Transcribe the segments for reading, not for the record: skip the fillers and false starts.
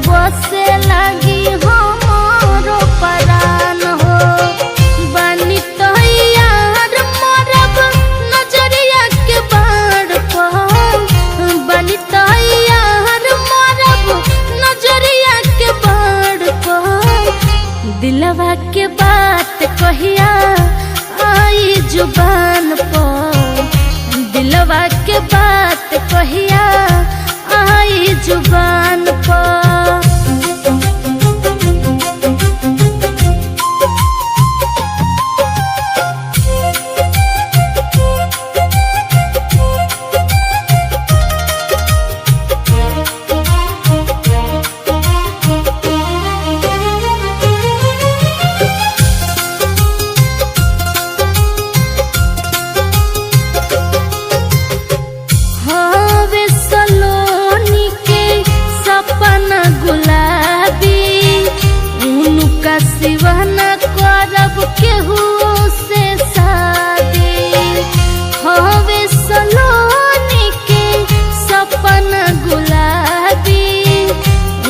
बसे लागी हमारो परान हो। बनी तो यार मरब नजरिया के बाढ़ पर, बनी तो यार मरब नजरिया के बाढ़ पर। दिलवा के बात कहिया आई जुबान पर, दिलवा के बात कहिया आई जुबान पर। सिवाना करब केहू से शादी, हवे सलोनी के सपना गुलाबी।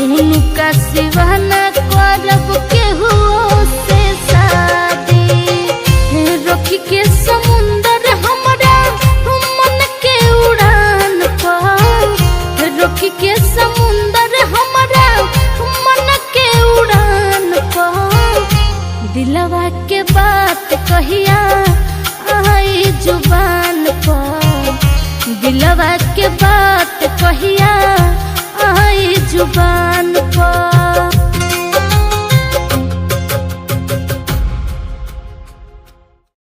उनका सिवाना करब केहू से शादी, रोकी के समुंदर हमरा मन के उड़ान पर, रोकी के समुंदर हमरा मन के उड़ान पर। दिलवा के बात कहिया आई जुबान पर, दिलवा के बात कहिया